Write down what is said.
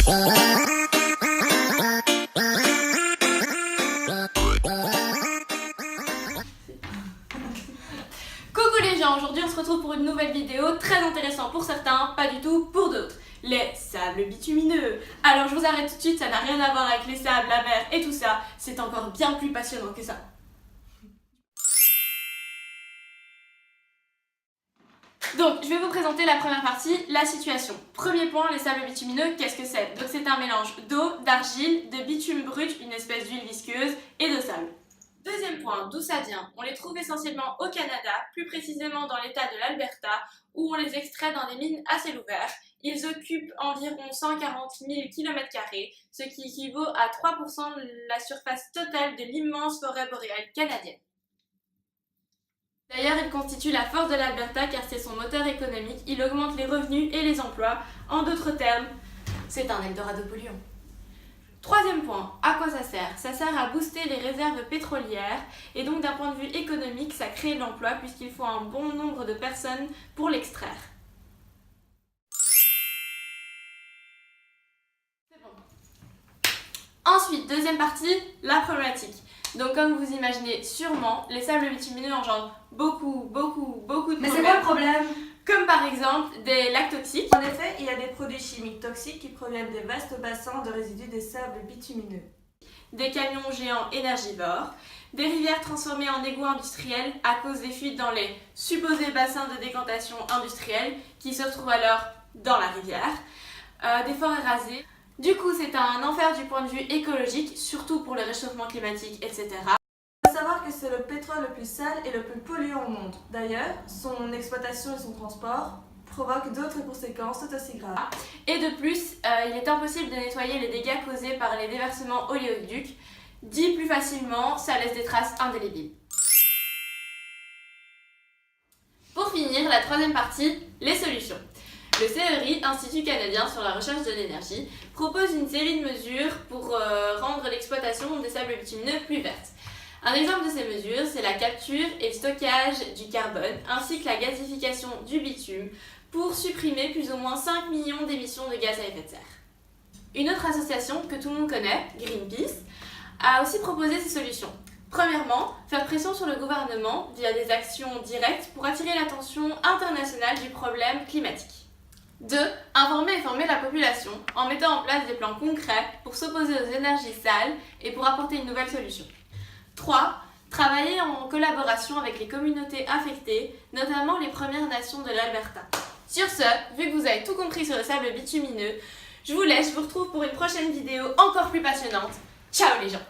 Coucou les gens, aujourd'hui on se retrouve pour une nouvelle vidéo très intéressante pour certains, pas du tout pour d'autres. Les sables bitumineux. Alors je vous arrête tout de suite, ça n'a rien à voir avec les sables, la mer et tout ça, c'est encore bien plus passionnant que ça. Donc, je vais vous présenter la première partie, la situation. Premier point, les sables bitumineux, qu'est-ce que c'est? Donc c'est un mélange d'eau, d'argile, de bitume brut, une espèce d'huile visqueuse, et de sable. Deuxième point, d'où ça vient? On les trouve essentiellement au Canada, plus précisément dans l'état de l'Alberta, où on les extrait dans des mines à ciel ouvert. Ils occupent environ 140 000 km², ce qui équivaut à 3% de la surface totale de l'immense forêt boréale canadienne. D'ailleurs, il constitue la force de l'Alberta car c'est son moteur économique, il augmente les revenus et les emplois. En d'autres termes, c'est un Eldorado polluant. Troisième point, à quoi ça sert? Ça sert à booster les réserves pétrolières et donc d'un point de vue économique, ça crée de l'emploi puisqu'il faut un bon nombre de personnes pour l'extraire. C'est bon. Ensuite, deuxième partie, la problématique. Donc comme vous imaginez sûrement, les sables bitumineux engendrent beaucoup de problèmes. Mais c'est quoi le problème? Comme par exemple des lacs toxiques. En effet, il y a des produits chimiques toxiques qui proviennent des vastes bassins de résidus des sables bitumineux. Des camions géants énergivores, des rivières transformées en égouts industriels à cause des fuites dans les supposés bassins de décantation industriels qui se retrouvent alors dans la rivière, des forêts rasées. Du coup, c'est un enfer du point de vue écologique, surtout pour le réchauffement climatique, etc. Il faut savoir que c'est le pétrole le plus sale et le plus polluant au monde. D'ailleurs, son exploitation et son transport provoquent d'autres conséquences tout aussi graves. Et de plus, il est impossible de nettoyer les dégâts causés par les déversements oléoducs. Dit plus facilement, ça laisse des traces indélébiles. Pour finir, la troisième partie, les solutions. Le CERI, Institut canadien sur la recherche de l'énergie, propose une série de mesures pour rendre l'exploitation des sables bitumineux plus verte. Un exemple de ces mesures, c'est la capture et le stockage du carbone, ainsi que la gasification du bitume, pour supprimer plus ou moins 5 millions d'émissions de gaz à effet de serre. Une autre association que tout le monde connaît, Greenpeace, a aussi proposé ces solutions. Premièrement, faire pression sur le gouvernement via des actions directes pour attirer l'attention internationale du problème climatique. 2. Informer et former la population en mettant en place des plans concrets pour s'opposer aux énergies sales et pour apporter une nouvelle solution. 3. Travailler en collaboration avec les communautés affectées, notamment les Premières Nations de l'Alberta. Sur ce, vu que vous avez tout compris sur le sable bitumineux, je vous laisse, je vous retrouve pour une prochaine vidéo encore plus passionnante. Ciao les gens!